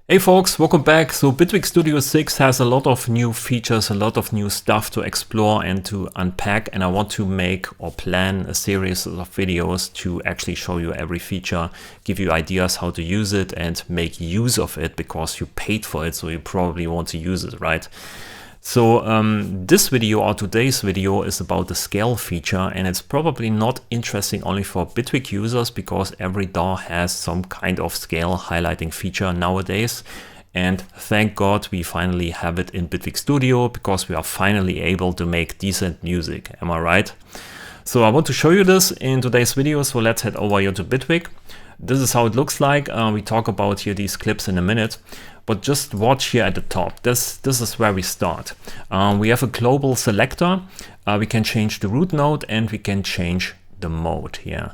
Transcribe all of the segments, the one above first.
Hey folks, welcome back. So Bitwig Studio 6 has a lot of new features, a lot of new stuff to explore and to unpack, and I want to make or plan a series of videos to actually show you every feature, give you ideas how to use it and make use of it because you paid for it, so you probably want to use it, right? So this video or today's video is about the scale feature, and it's probably not interesting only for Bitwig users because every DAW has some kind of scale highlighting feature nowadays. And thank God we finally have it in Bitwig Studio because we are finally able to make decent music. Am I right? So I want to show you this in today's video, so let's head over here to Bitwig. This is how it looks like. We talk about here these clips in a minute, but just watch here at the top. This is where we start. We have a global selector. We can change the root node and we can change the mode here.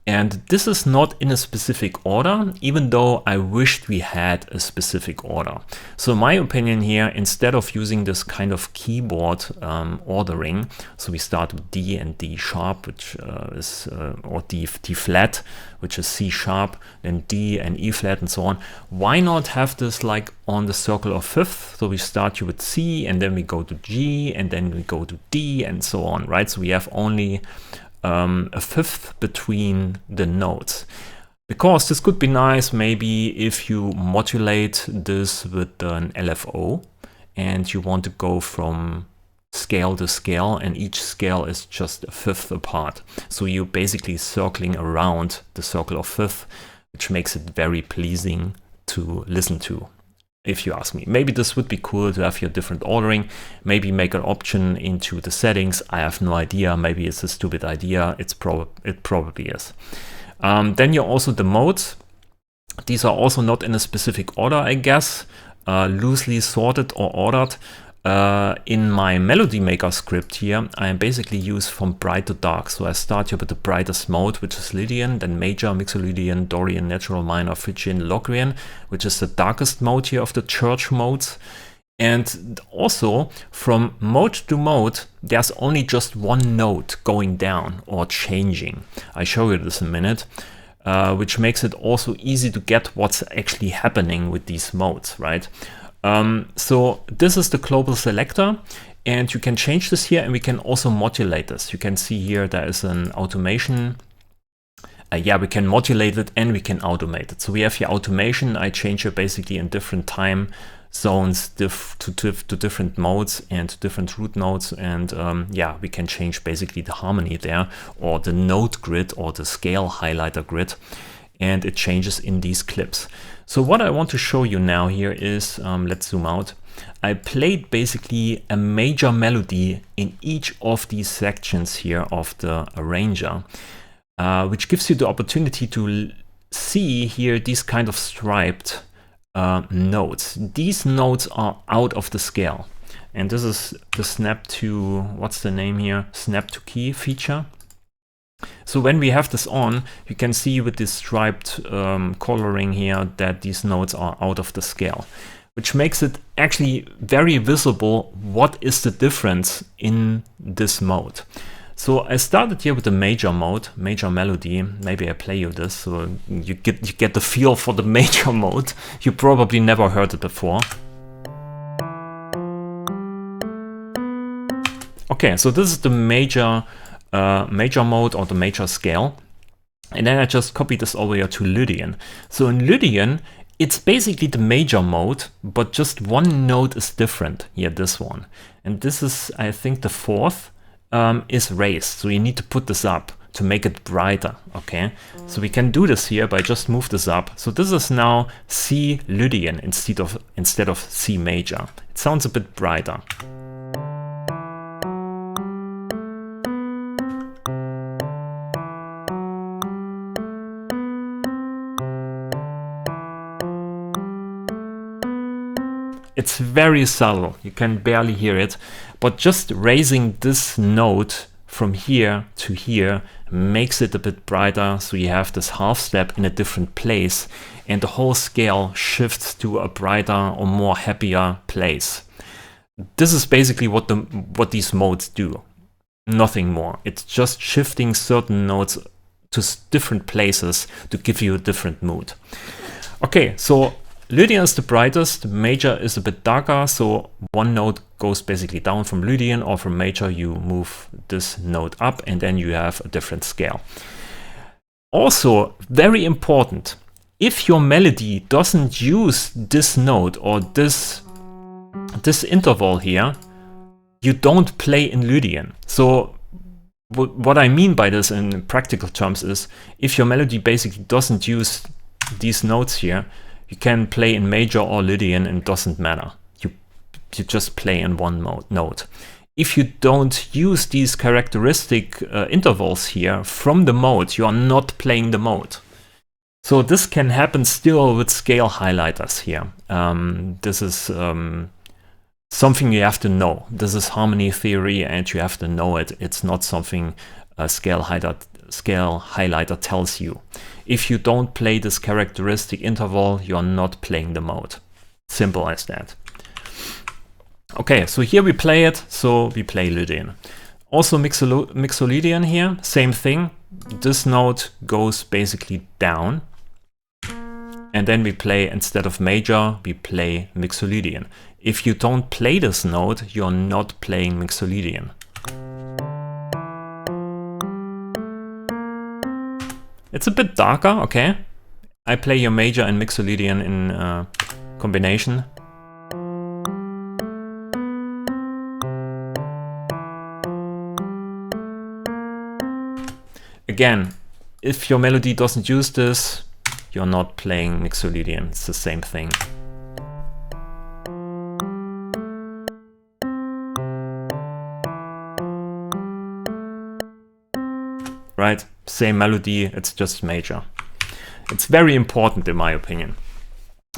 And this is not in a specific order, even though I wished we had a specific order. So my opinion here, instead of using this kind of keyboard ordering, so we start with D and D sharp, which is, or D flat, which is C sharp, then D and E flat and so on. Why not have this like on the circle of fifth? So we start here with C and then we go to G and then we go to D and so on, right? So we have only a fifth between the notes, because this could be nice maybe if you modulate this with an LFO and you want to go from scale to scale and each scale is just a fifth apart. So you're basically circling around the circle of fifth, which makes it very pleasing to listen to. If you ask me, maybe this would be cool to have your different ordering, maybe make an option into the settings. I have no idea. Maybe it's a stupid idea. It probably is. Then you're also the modes. These are also not in a specific order, I guess, loosely sorted or ordered. In my Melody Maker script here, I basically use from bright to dark. So I start here with the brightest mode, which is Lydian, then Major, Mixolydian, Dorian, Natural Minor, Phrygian, Locrian, which is the darkest mode here of the church modes. And also from mode to mode, there's only just one note going down or changing. I show you this in a minute. Which makes it also easy to get what's actually happening with these modes, right? So this is the global selector, and you can change this here, and we can also modulate this. You can see here there is an automation. Yeah, we can modulate it and we can automate it. So we have here automation. I change it basically in different time zones to different modes and different root nodes, and yeah, we can change basically the harmony there, or the note grid, or the scale highlighter grid, and it changes in these clips. So what I want to show you now here is, let's zoom out. I played basically a major melody in each of these sections here of the arranger, which gives you the opportunity to see here these kind of striped notes. These notes are out of the scale. And this is the snap to, what's the name here? Snap to key feature. So when we have this on, you can see with this striped coloring here that these notes are out of the scale, which makes it actually very visible what is the difference in this mode. So I started here with the major mode, major melody. Maybe I play you this so you get the feel for the major mode. You probably never heard it before. Okay, so this is the major mode or the major scale, and then I just copied this over here to Lydian. So in Lydian, it's basically the major mode, but just one note is different here, this one, and this is, I think, the fourth is raised, so you need to put this up to make it brighter. Okay, so we can do this here by just move this up. So this is now C Lydian instead of C major. It sounds a bit brighter. It's very subtle, you can barely hear it, but just raising this note from here to here makes it a bit brighter, so you have this half step in a different place, and the whole scale shifts to a brighter or more happier place. This is basically what these modes do, nothing more. It's just shifting certain notes to different places to give you a different mood. Okay, so Lydian is the brightest, major is a bit darker, so one note goes basically down from Lydian, or from major you move this note up and then you have a different scale. Also, very important, if your melody doesn't use this note or this interval here, you don't play in Lydian. So what I mean by this in practical terms is, if your melody basically doesn't use these notes here, you can play in major or Lydian and it doesn't matter. You just play in one note. If you don't use these characteristic intervals here from the mode, you are not playing the mode. So this can happen still with scale highlighters here. This is something you have to know. This is harmony theory and you have to know it. It's not something a scale highlighter tells you. If you don't play this characteristic interval, you're not playing the mode. Simple as that. Okay, so here we play it, so we play Lydian. Also Mixolydian here, same thing. This note goes basically down. And then we play, instead of major, we play Mixolydian. If you don't play this note, you're not playing Mixolydian. It's a bit darker, okay. I play your major and Mixolydian in combination. Again, if your melody doesn't use this, you're not playing Mixolydian. It's the same thing. Right? Same melody, it's just major. It's very important in my opinion.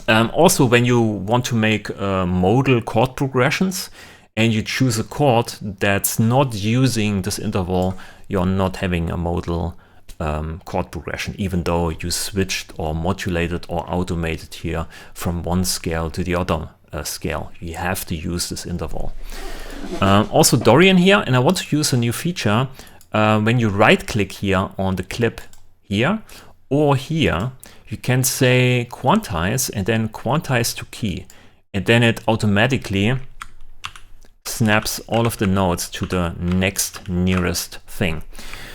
Also, when you want to make modal chord progressions and you choose a chord that's not using this interval, you're not having a modal chord progression, even though you switched or modulated or automated here from one scale to the other scale. You have to use this interval. Also Dorian here, and I want to use a new feature. When you right click here on the clip here or here, you can say quantize and then quantize to key, and then it automatically snaps all of the notes to the next nearest thing.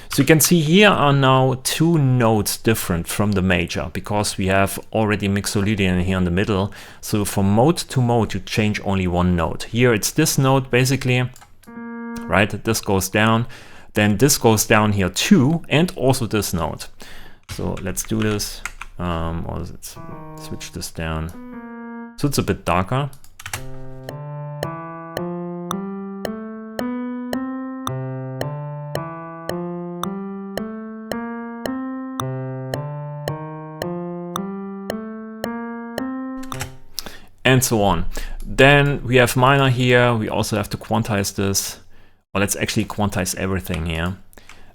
So you can see here are now two notes different from the major, because we have already Mixolydian here in the middle. So from mode to mode you change only one note. Here it's this note basically, right? This goes down, then this goes down here too, and also this note. So let's do this, or let's switch this down. So it's a bit darker. And so on. Then we have minor here. We also have to quantize this. Well, let's actually quantize everything here.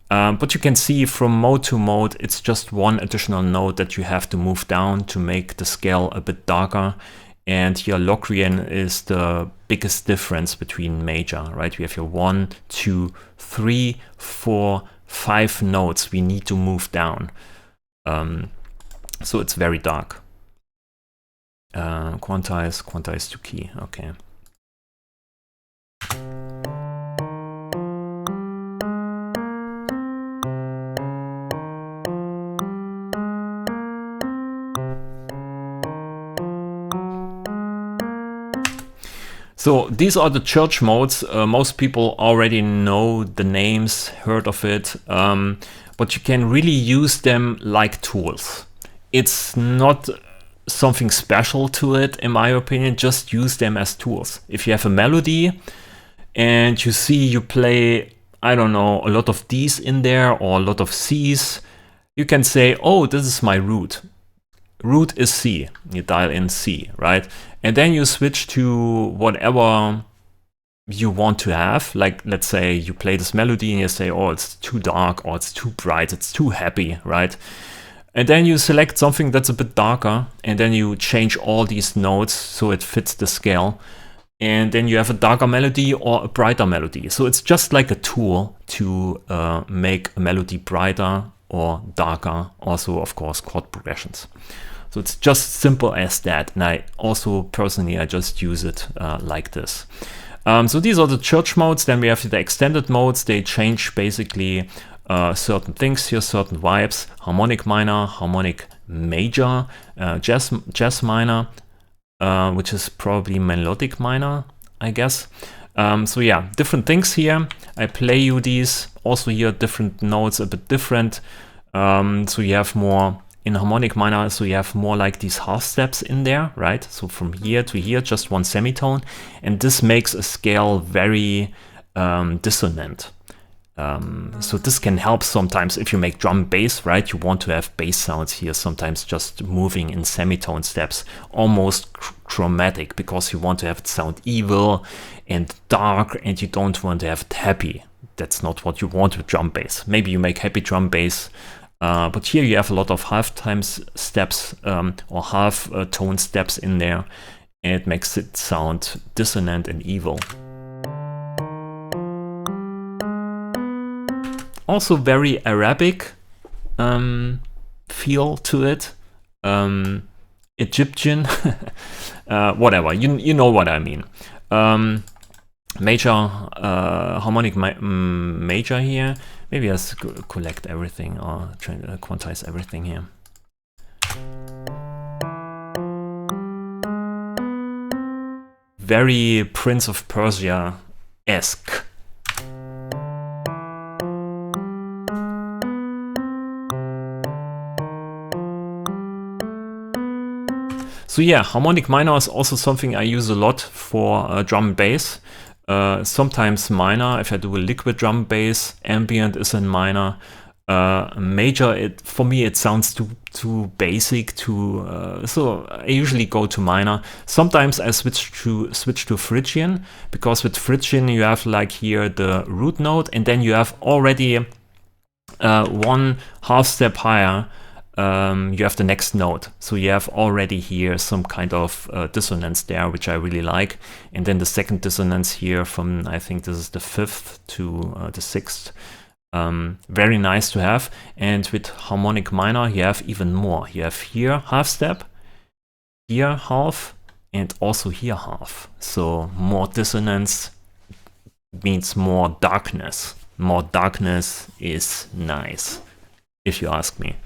But you can see from mode to mode, it's just one additional note that you have to move down to make the scale a bit darker. And here Locrian is the biggest difference between major, right? We have here 1, 2, 3, 4, 5 notes we need to move down. So it's very dark. Quantize to key, okay. So these are the church modes. Most people already know the names, heard of it, but you can really use them like tools. It's not something special to it, in my opinion. Just use them as tools. If you have a melody and you see you play, I don't know, a lot of D's in there or a lot of C's, you can say, oh, this is my root. Root is C. You dial in C, right? And then you switch to whatever you want to have. Like, let's say you play this melody and you say, oh, it's too dark, or it's too bright, it's too happy, right? And then you select something that's a bit darker, and then you change all these notes so it fits the scale. And then you have a darker melody or a brighter melody. So it's just like a tool to make a melody brighter or darker. Also, of course, chord progressions. So it's just simple as that. And I also personally, I just use it like this. So these are the church modes. Then we have the extended modes. They change basically certain things here, certain vibes: harmonic minor, harmonic major, jazz minor, which is probably melodic minor, I guess. So yeah, different things here. I play you these. Also here, different notes, a bit different. So you have more in harmonic minor, so you have more like these half steps in there, right? So from here to here, just one semitone, and this makes a scale very dissonant. So this can help sometimes if you make drum bass, right? You want to have bass sounds here, sometimes just moving in semitone steps, almost chromatic, because you want to have it sound evil and dark, and you don't want to have it happy. That's not what you want with drum bass. Maybe you make happy drum bass, but here you have a lot of half times steps or half tone steps in there, and it makes it sound dissonant and evil. Also very Arabic feel to it, Egyptian, whatever, you know what I mean. Major, harmonic major here. Maybe let's collect everything or try to quantize everything here. Very Prince of Persia-esque. So yeah, harmonic minor is also something I use a lot for drum and bass. Sometimes minor, if I do a liquid drum bass, ambient is in minor. Major, for me it sounds too basic, so I usually go to minor. Sometimes I switch to Phrygian, because with Phrygian you have like here the root note, and then you have already one half step higher. You have the next note, so you have already here some kind of dissonance there, which I really like. And then the second dissonance here from, I think this is the 5th to the 6th, very nice to have. And with harmonic minor you have even more. You have here half step, here half, and also here half. So more dissonance means more darkness. More darkness is nice, if you ask me.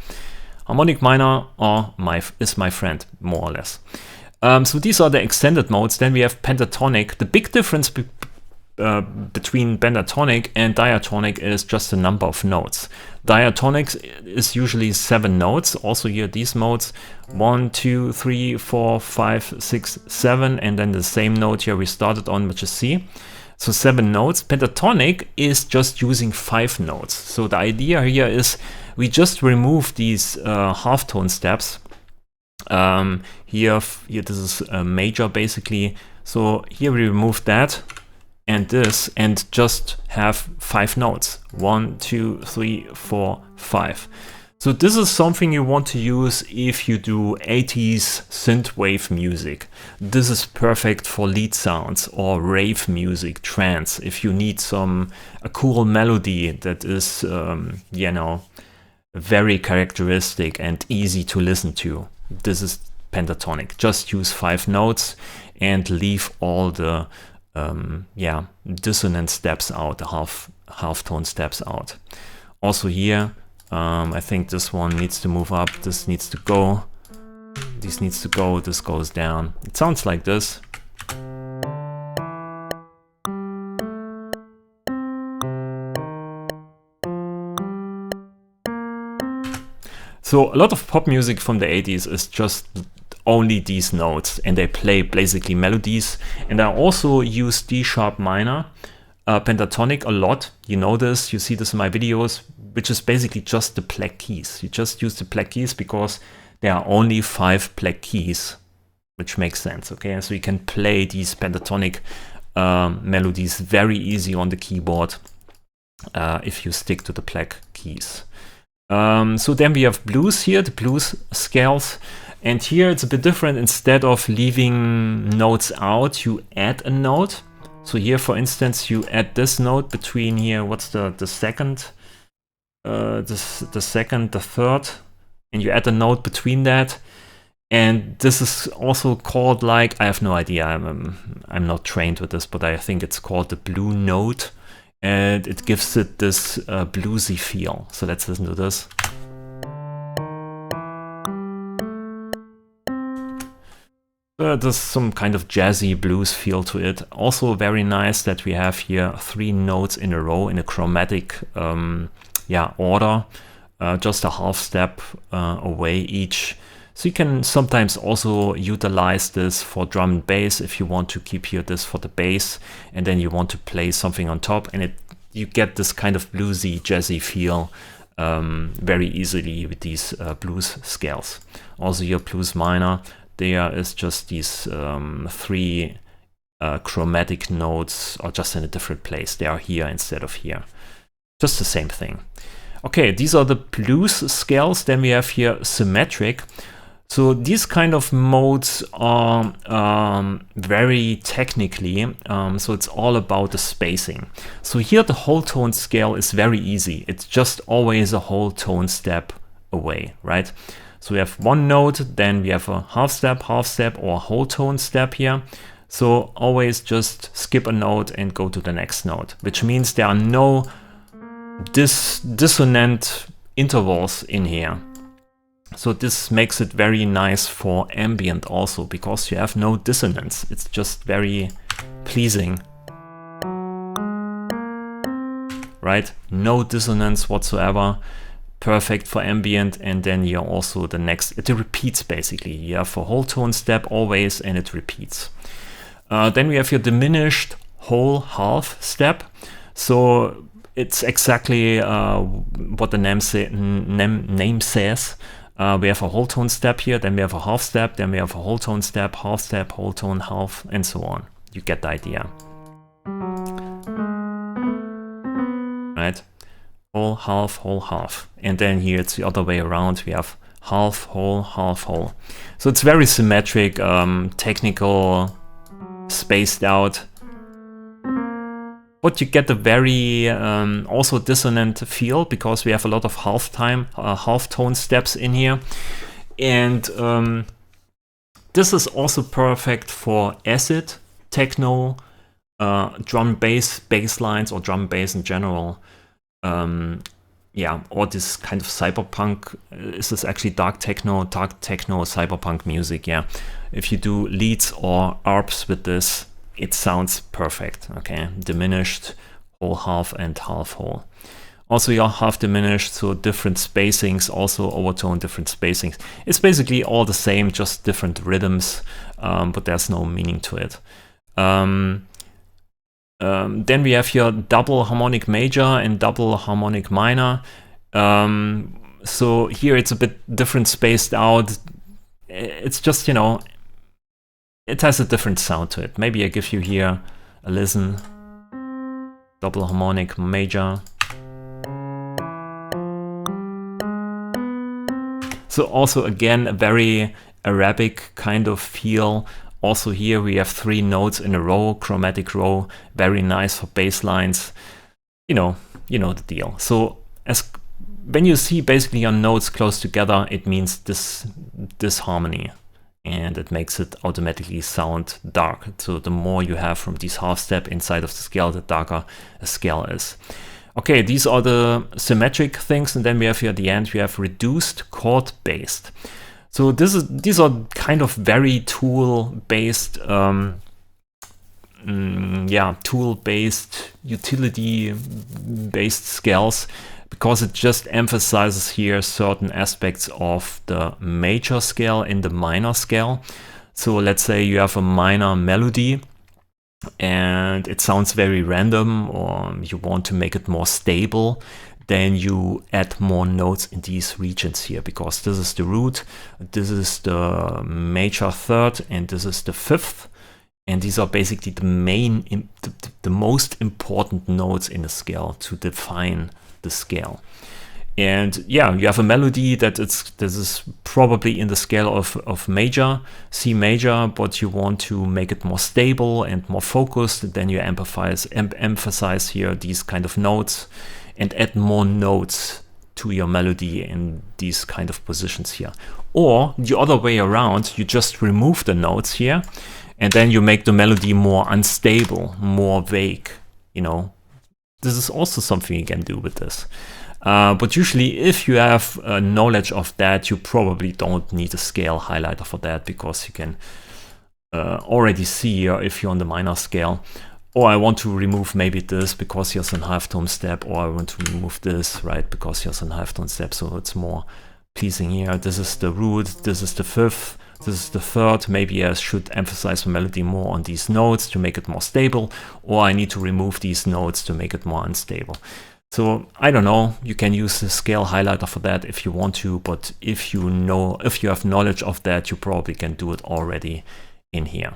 Harmonic minor is my friend, more or less. So these are the extended modes. Then we have pentatonic. The big difference between pentatonic and diatonic is just the number of notes. Diatonic is usually 7 notes. Also here these modes, 1, 2, 3, 4, 5, 6, 7, and then the same note here we started on, which is C. So 7 notes. Pentatonic is just using 5 notes. So the idea here is we just remove these halftone steps. Here this is a major basically. So here we remove that and this, and just have 5 notes. 1, 2, 3, 4, 5. So this is something you want to use if you do 80s synthwave music. This is perfect for lead sounds or rave music, trance. If you need a cool melody that is, you know, very characteristic and easy to listen to, this is pentatonic. Just use 5 notes and leave all the dissonant steps out, the half tone steps out. Also here, I think this one needs to move up, this needs to go, this needs to go, this goes down. It sounds like this. So a lot of pop music from the 80s is just only these notes, and they play basically melodies. And I also use D sharp minor pentatonic a lot. You know this, you see this in my videos, which is basically just the black keys. You just use the black keys because there are only 5 black keys, which makes sense, okay? And so you can play these pentatonic melodies very easy on the keyboard if you stick to the black keys. So then we have blues here, the blues scales. And here it's a bit different. Instead of leaving notes out, you add a note. So here, for instance, you add this note between here, what's the second, the second, the third, and you add a note between that. And this is also called, like, I have no idea, I'm not trained with this, but I think it's called the blue note, and it gives it this bluesy feel. So let's listen to this. There's some kind of jazzy blues feel to it. Also very nice that we have here 3 notes in a row in a chromatic order, just a half step away each. So you can sometimes also utilize this for drum and bass if you want to keep here this for the bass, and then you want to play something on top, and you get this kind of bluesy, jazzy feel very easily with these blues scales. Also your blues minor, there is just these 3 chromatic notes, or just in a different place. They are here instead of here. Just the same thing. Okay, these are the blues scales. Then we have here symmetric. So these kind of modes are very technically, so it's all about the spacing. So here the whole tone scale is very easy. It's just always a whole tone step away, right? So we have 1 note, then we have a half step, or a whole tone step here. So always just skip a note and go to the next note, which means there are no dissonant intervals in here. So this makes it very nice for ambient also, because you have no dissonance. It's just very pleasing, right? No dissonance whatsoever. Perfect for ambient. And then you also the next, it repeats basically. You have a whole tone step always, and it repeats. Then we have your diminished whole half step. So it's exactly what the name says. We have a whole tone step here, then we have a half step, then we have a whole tone step, whole tone, half, and so on. You get the idea. Right? Whole, half. And then here it's the other way around. We have half, whole. So it's very symmetric, technical, spaced out. But you get a very also dissonant feel, because we have a lot of half tone steps in here. And this is also perfect for acid, techno, drum bass lines, or drum bass in general. Or this kind of cyberpunk. This is actually dark techno, cyberpunk music. Yeah, if you do leads or arps with this, it sounds perfect. Okay, diminished, whole half, and half whole. Also your half diminished, so different spacings, also overtone, different spacings. It's basically all the same, just different rhythms, but there's no meaning to it. Then we have here double harmonic major and double harmonic minor. So here it's a bit different spaced out. It's just, you know, it has a different sound to it. Maybe I give you here a listen. Double harmonic major. So also again, a very Arabic kind of feel. Also here we have 3 notes in a row, chromatic row, very nice for bass lines. You know the deal. So when you see basically your notes close together, it means this harmony. And it makes it automatically sound dark. So the more you have from this half step inside of the scale, the darker a scale is. Okay, these are the symmetric things, and then we have here at the end, we have reduced chord based. So these are kind of very tool-based, tool-based, utility-based scales, because it just emphasizes here certain aspects of the major scale and the minor scale. So let's say you have a minor melody and it sounds very random, or you want to make it more stable, then you add more notes in these regions here, because this is the root, this is the major third, and this is the fifth. And these are basically the most important notes in the scale to define the scale. And yeah, you have a melody this is probably in the scale of major, C major, but you want to make it more stable and more focused. Then you emphasize here these kind of notes and add more notes to your melody in these kind of positions here. Or the other way around, you just remove the notes here, and then you make the melody more unstable, more vague, you know. This is also something you can do with this. But usually if you have knowledge of that, you probably don't need a scale highlighter for that, because you can already see here if you're on the minor scale, or I want to remove maybe this because here's a halftone step, or I want to remove this, right, because here's a halftone step, so it's more pleasing here. This is the root, this is the fifth, this is the third. Maybe I should emphasize the melody more on these notes to make it more stable, or I need to remove these notes to make it more unstable. So I don't know, you can use the scale highlighter for that if you want to, but if you have knowledge of that, you probably can do it already in here.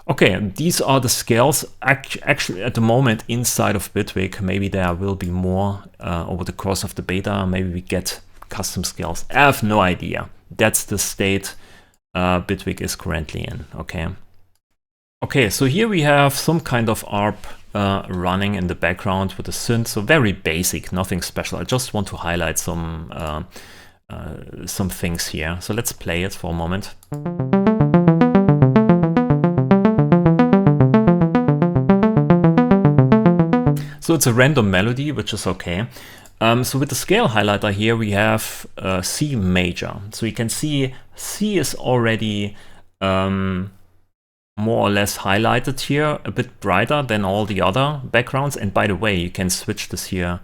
Okay, these are the scales actually at the moment inside of Bitwig. Maybe there will be more over the course of the beta. Maybe we get custom scales. I have no idea. That's the state Bitwig is currently in. Okay, so here we have some kind of ARP running in the background with a synth. So very basic, nothing special. I just want to highlight some things here. So let's play it for a moment. So it's a random melody, which is okay. So with the scale highlighter here, we have C major. So you can see C is already more or less highlighted here, a bit brighter than all the other backgrounds. And by the way, you can switch this here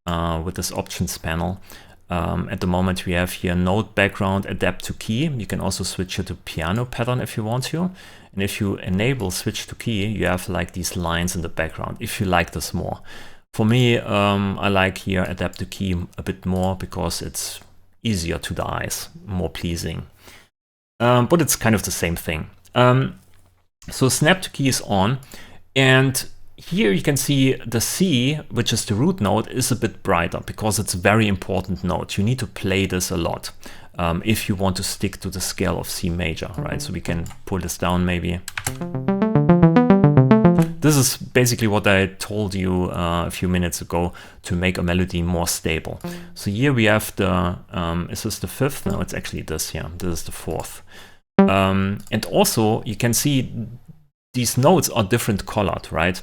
with this options panel. At the moment we have here note background, adapt to key. You can also switch it to piano pattern if you want to. And if you enable switch to key, you have like these lines in the background, if you like this more. For me, I like here adapt to key a bit more because it's easier to the eyes, more pleasing. But it's kind of the same thing. So snap to key is on, and here you can see the C, which is the root note, is a bit brighter because it's a very important note. You need to play this a lot if you want to stick to the scale of C major, right? So we can pull this down maybe. This is basically what I told you a few minutes ago to make a melody more stable. So here we have the, is this the fifth? No, it's actually this here. This is the fourth. And also you can see these notes are different colored, right?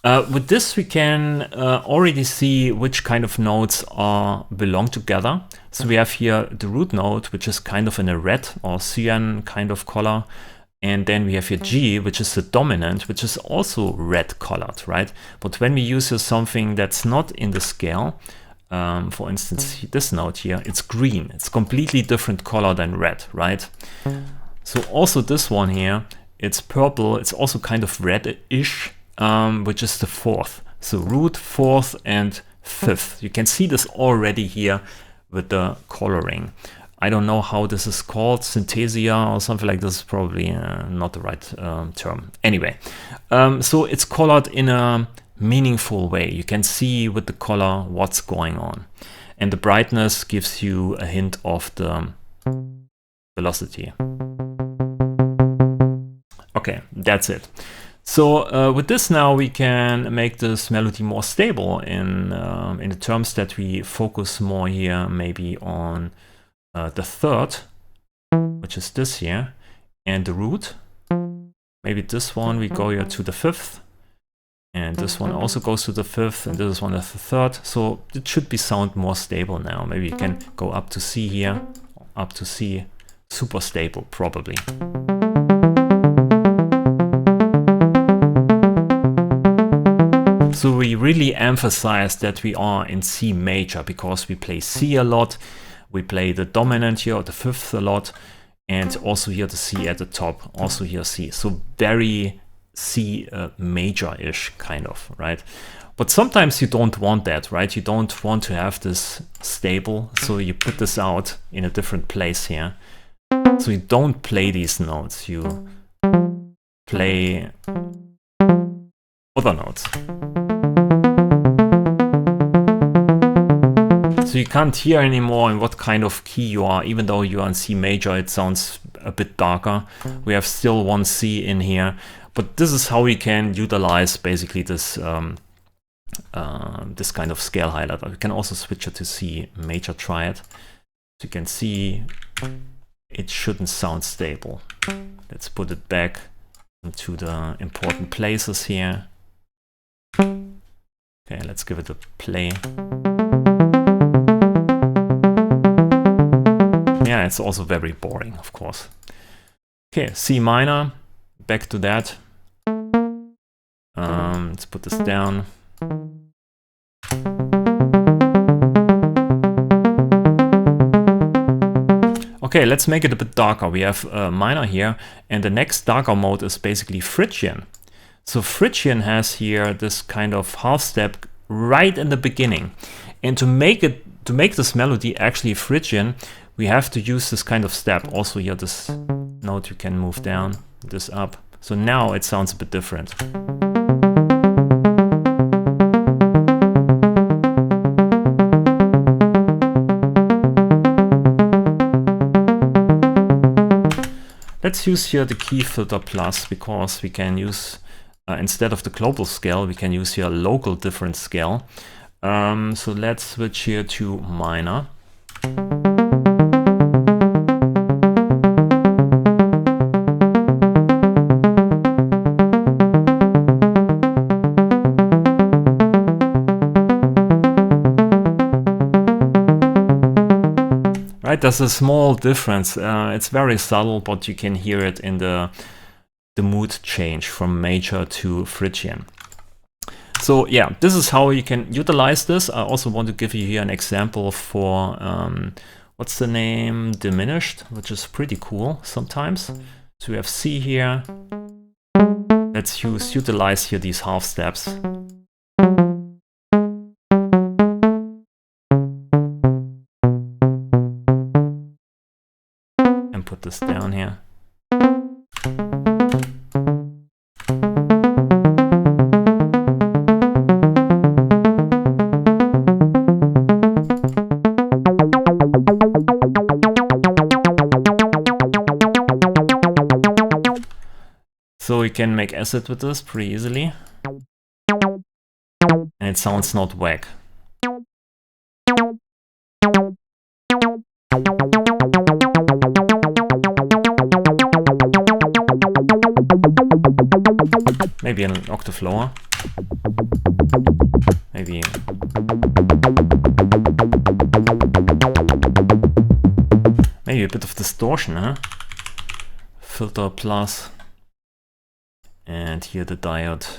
With this we can already see which kind of notes belong together. So we have here the root note, which is kind of in a red or cyan kind of color. And then we have here G, which is the dominant, which is also red colored, right? But when we use here something that's not in the scale, for instance, this note here, it's green. It's completely different color than red, right? So also this one here, it's purple. It's also kind of reddish, which is the fourth. So root, fourth, and fifth. You can see this already here with the coloring. I don't know how this is called, synthesia or something like this, probably not the right term. Anyway, so it's colored in a meaningful way. You can see with the color what's going on. And the brightness gives you a hint of the velocity. Okay, that's it. So with this now we can make this melody more stable in the terms that we focus more here maybe on the third, which is this here, and the root. Maybe this one we go here to the fifth, and this one also goes to the fifth, and this one is the third. So it should be sound more stable now. Maybe you can go up to C here, up to C, super stable probably. So we really emphasize that we are in C major because we play C a lot. We play the dominant here, or the fifth a lot, and also here the C at the top, also here C. So very C major-ish kind of, right? But sometimes you don't want that, right? You don't want to have this stable, so you put this out in a different place here. So you don't play these notes, you play other notes. So you can't hear anymore in what kind of key you are. Even though you are in C major, it sounds a bit darker. We have still one C in here, but this is how we can utilize basically this this kind of scale highlighter. We can also switch it to C major triad. So you can see it shouldn't sound stable. Let's put it back into the important places here. Okay, let's give it a play. Yeah, it's also very boring, of course. Okay, C minor, back to that. Let's put this down. Okay, let's make it a bit darker. We have minor here, and the next darker mode is basically Phrygian. So Phrygian has here this kind of half step right in the beginning. And to make this melody actually Phrygian, we have to use this kind of step. Also here, this note you can move down, this up. So now it sounds a bit different. Let's use here the key filter plus, because we can use, instead of the global scale, we can use here a local difference scale. So let's switch here to minor. Right, there's a small difference. It's very subtle, but you can hear it in the mood change from major to Phrygian. So yeah, this is how you can utilize this. I also want to give you here an example for what's the name, diminished, which is pretty cool sometimes. So we have C here. Let's utilize here these half steps. And put this down here. So we can make acid with this pretty easily. And it sounds not whack. Maybe an octave lower. Maybe. Maybe a bit of distortion, huh? Filter plus. And here the diode.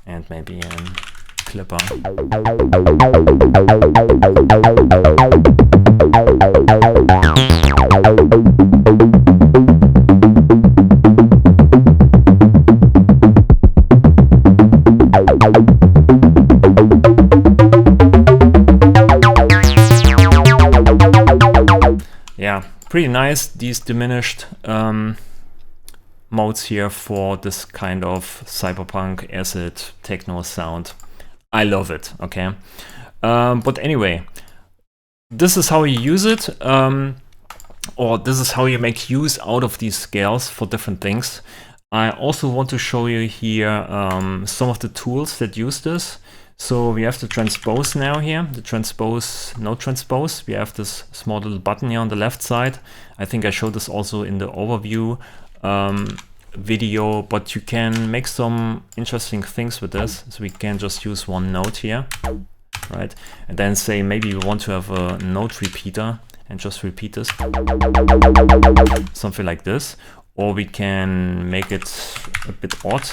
And maybe a clipper. Yeah, pretty nice, these diminished modes here for this kind of cyberpunk acid techno sound. I love it, okay? But anyway, this is how you use it, or this is how you make use out of these scales for different things. I also want to show you here some of the tools that use this. So we have the transpose now here, the transpose, no transpose. We have this small little button here on the left side. I think I showed this also in the overview video, but you can make some interesting things with this. So we can just use one note here, right? And then say maybe we want to have a note repeater and just repeat this, something like this. Or we can make it a bit odd,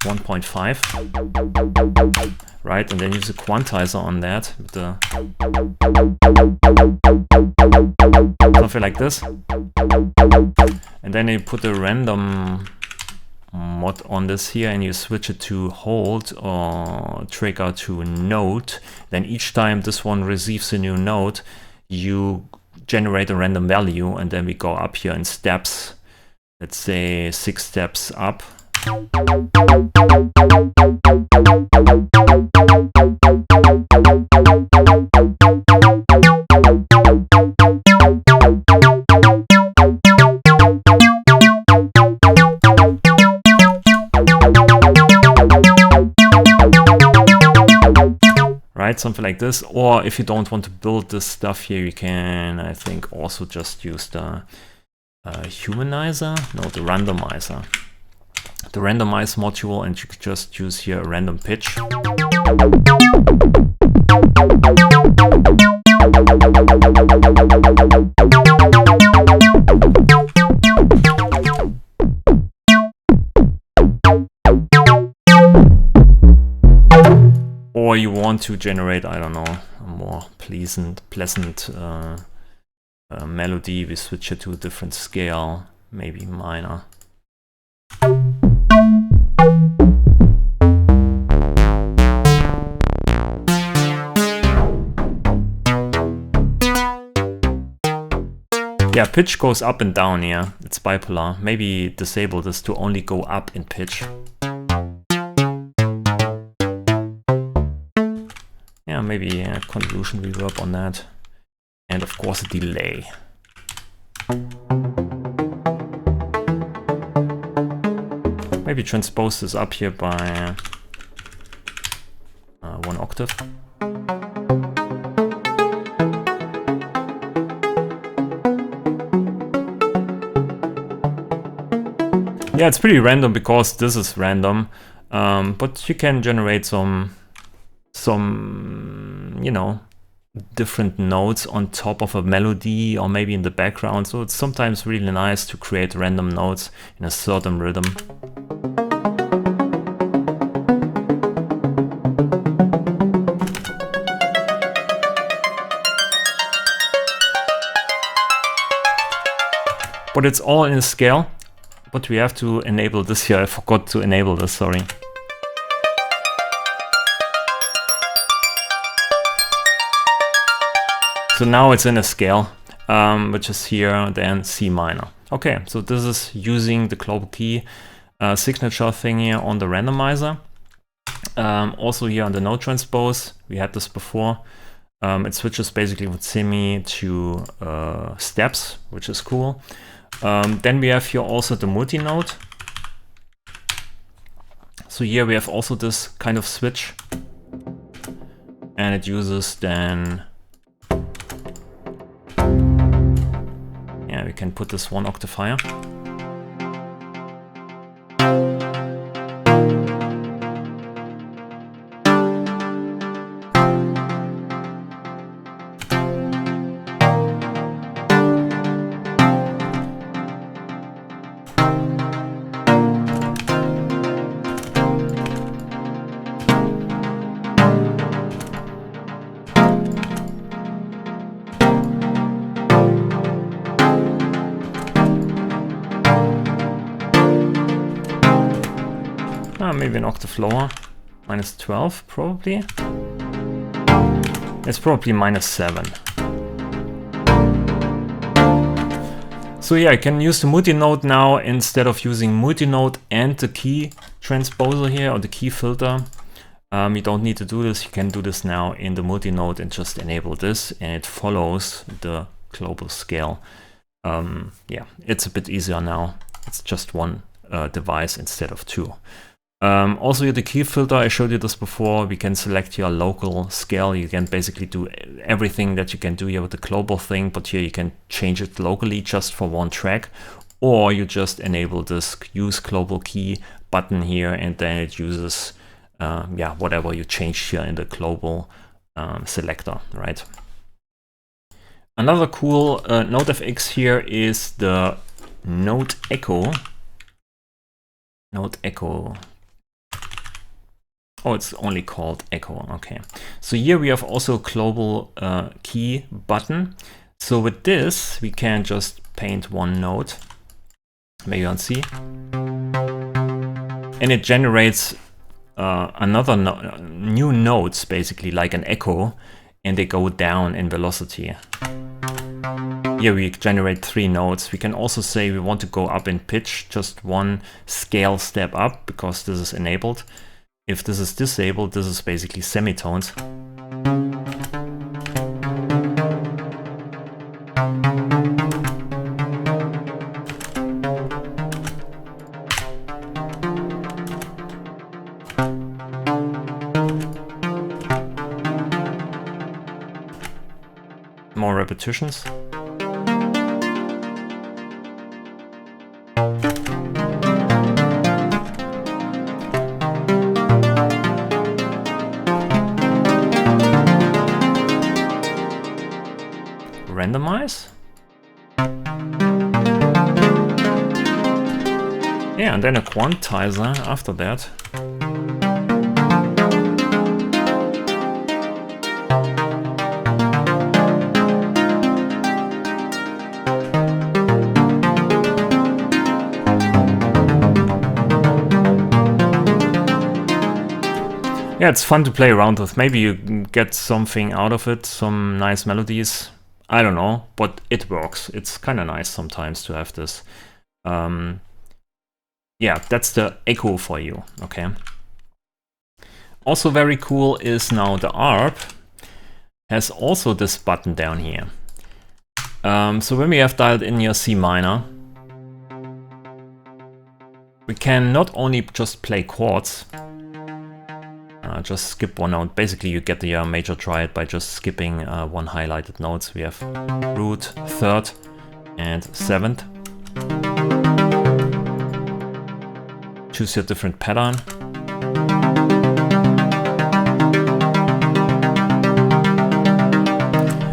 1.5. Right, and then use a quantizer on that with the something like this. And then you put a random mod on this here and you switch it to hold or trigger to note. Then each time this one receives a new note, you generate a random value, and then we go up here in steps. Let's say 6 steps up. get something like this. Or if you don't want to build this stuff here, you can, I think, also just use the humanizer, no, the randomizer. The randomize module, and you could just use here a random pitch. Or you want to generate, I don't know, a more pleasant melody, we switch it to a different scale, maybe minor. Yeah, pitch goes up and down here. It's bipolar. Maybe disable this to only go up in pitch. Yeah, maybe a convolution reverb on that. And of course a delay. Maybe transpose this up here by 1 octave. Yeah, it's pretty random because this is random, but you can generate some you know, different notes on top of a melody or maybe in the background. So it's sometimes really nice to create random notes in a certain rhythm. But it's all in a scale. But we have to enable this here. I forgot to enable this, sorry. So now it's in a scale, which is here, then C minor. Okay, so this is using the global key signature thing here on the randomizer. Also here on the note transpose, we had this before. It switches basically from semi to steps, which is cool. Then we have here also the multi-note. So here we have also this kind of switch. And it uses then... Yeah, we can put this 1 octave higher. Maybe an octave lower, -12 probably. It's probably -7. So yeah, I can use the multi-note now instead of using multi-note and the key transposer here or the key filter. You don't need to do this. You can do this now in the multi-note and just enable this, and it follows the global scale. Yeah, it's a bit easier now. It's just one device instead of two. Also here the key filter, I showed you this before, we can select your local scale. You can basically do everything that you can do here with the global thing, but here you can change it locally just for one track, or you just enable this use global key button here, and then it uses yeah, whatever you change here in the global selector, right? Another cool Note FX here is the Note Echo. Note Echo. Oh, it's only called Echo. Okay. So here we have also a global key button. So with this, we can just paint one note, maybe on C, and it generates another new notes, basically like an echo, and they go down in velocity. Here we generate 3 notes. We can also say we want to go up in pitch, just one scale step up, because this is enabled. If this is disabled, this is basically semitones. more repetitions. Randomize. Yeah, and then a quantizer after that. Yeah, it's fun to play around with. Maybe you get something out of it, some nice melodies. I don't know, but it works. It's kind of nice sometimes to have this. Yeah, that's the echo for you, okay? Also very cool is now the ARP has also this button down here. So when we have dialed in your C minor, we can not only just play chords, just skip one note. Basically you get the major triad by just skipping one highlighted notes. We have root, third, and seventh. Choose your different pattern.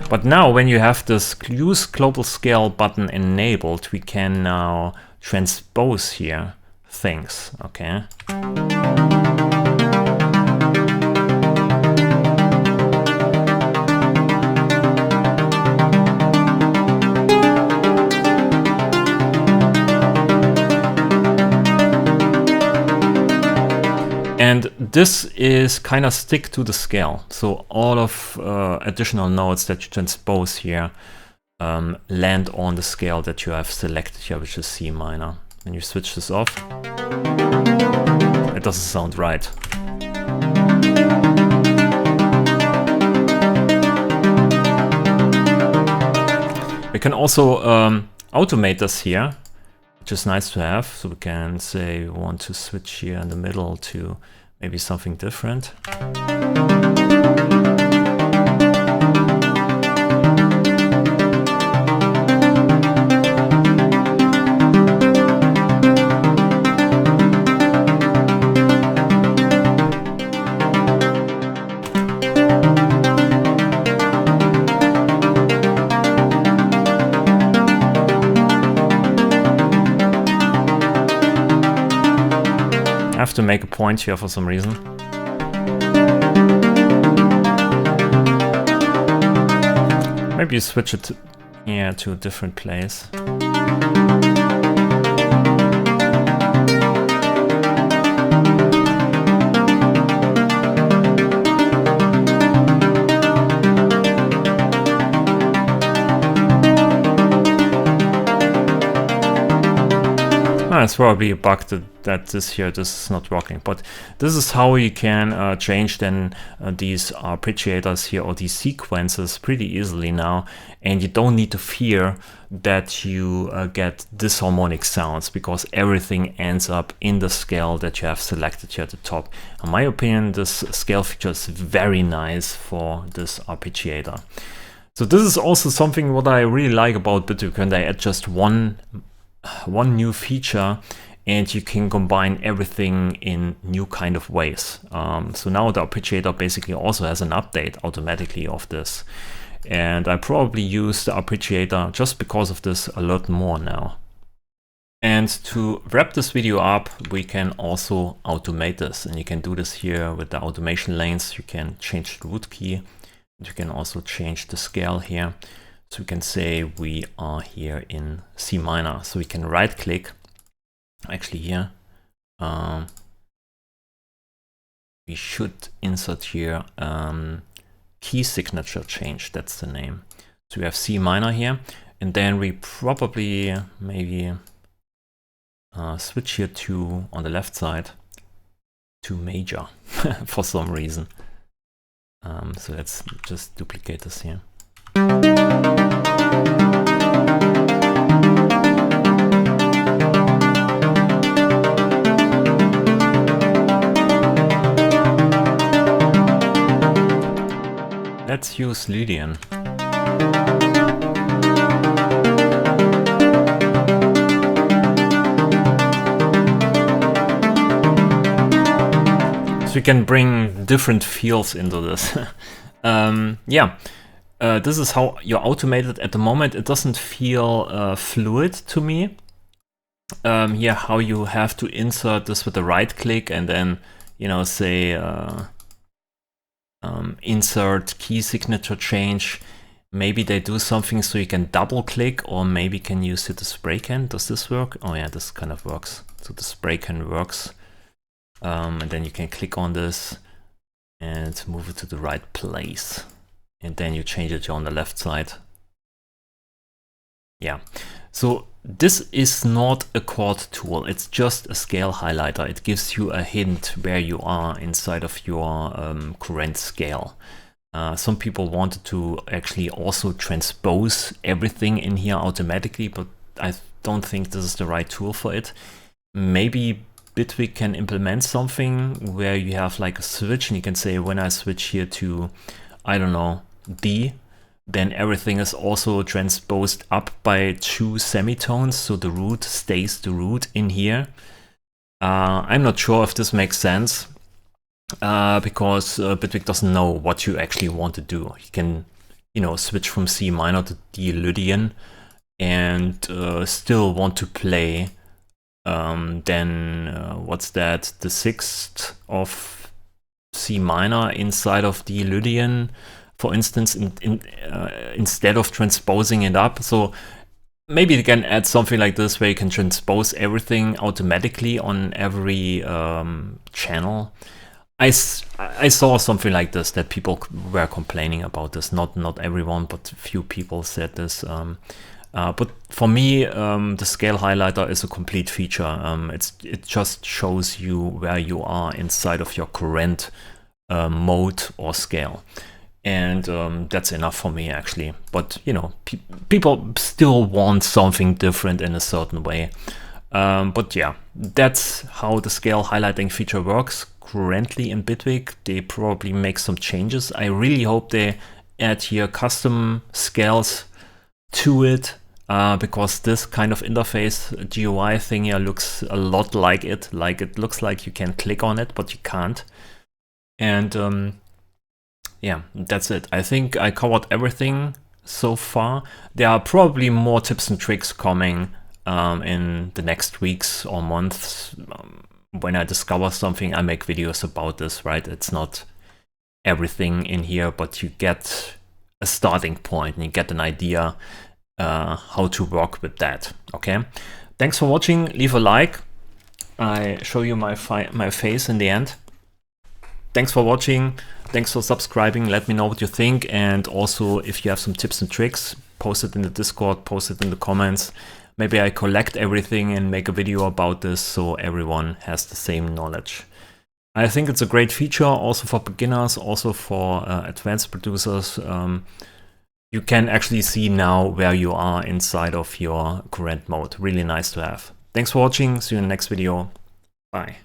But now when you have this use global scale button enabled, we can now transpose here things, okay? And this is kind of stick to the scale. So all of additional notes that you transpose here land on the scale that you have selected here, which is C minor. When you switch this off, it doesn't sound right. We can also automate this here, which is nice to have. So we can say we want to switch here in the middle to maybe something different. I have to make a point here for some reason. Maybe you switch it to a different place. It's probably a bug that this is not working, but this is how you can change then these arpeggiators here or these sequences pretty easily now, and you don't need to fear that you get disharmonic sounds because everything ends up in the scale that you have selected here at the top. In my opinion, this scale feature is very nice for this arpeggiator. So this is also something what I really like about Bitwig, when they add just one new feature and you can combine everything in new kind of ways. So now the arpeggiator basically also has an update automatically of this, and I probably use the arpeggiator just because of this a lot more now. And to wrap this video up, we can also automate this, and you can do this here with the automation lanes. You can change the root key, and you can also change the scale here. So we can say we are here in C minor. So we can right click, actually here, we should insert here key signature change, that's the name. So we have C minor here, and then we probably maybe switch here to, on the left side, to major for some reason. So let's just duplicate this here. Let's use Lydian. You can bring different feels into this. Yeah, this is how you automate it at the moment. It doesn't feel fluid to me. Here, how you have to insert this with the right click and then, you know, say insert key signature change. Maybe they do something so you can double click, or maybe can use the spray can. Does this work? Oh yeah, this kind of works. So the spray can works. And then you can click on this and move it to the right place. And then you change it on the left side. Yeah, so this is not a chord tool. It's just a scale highlighter. It gives you a hint where you are inside of your current scale. Some people wanted to actually also transpose everything in here automatically, but I don't think this is the right tool for it. Maybe Bitwig can implement something where you have like a switch and you can say, when I switch here to, I don't know, D, then everything is also transposed up by 2 semitones, so the root stays the root in here. I'm not sure if this makes sense, because Bitwig doesn't know what you actually want to do. You can, you know, switch from C minor to D Lydian and still want to play then what's that, the 6th of C minor inside of D Lydian, for instance, instead of transposing it up. So maybe you can add something like this where you can transpose everything automatically on every channel. I saw something like this, that people were complaining about this. Not everyone, but a few people said this. But for me, the scale highlighter is a complete feature. It just shows you where you are inside of your current mode or scale. And that's enough for me, actually. But, you know, people still want something different in a certain way. But yeah, that's how the scale highlighting feature works currently in Bitwig. They probably make some changes. I really hope they add here custom scales to it, because this kind of interface GUI thing here looks a lot like it. Like, it looks like you can click on it, but you can't. And yeah, that's it. I think I covered everything so far. There are probably more tips and tricks coming in the next weeks or months. When I discover something, I make videos about this, right? It's not everything in here, but you get a starting point and you get an idea how to work with that. Okay, thanks for watching. Leave a like. I show you my face in the end. Thanks for watching. Thanks for subscribing. Let me know what you think, and also if you have some tips and tricks, post it in the Discord, post it in the comments. Maybe I collect everything and make a video about this so everyone has the same knowledge. I think it's a great feature also for beginners, also for advanced producers. You can actually see now where you are inside of your current mode. Really nice to have. Thanks for watching. See you in the next video. Bye.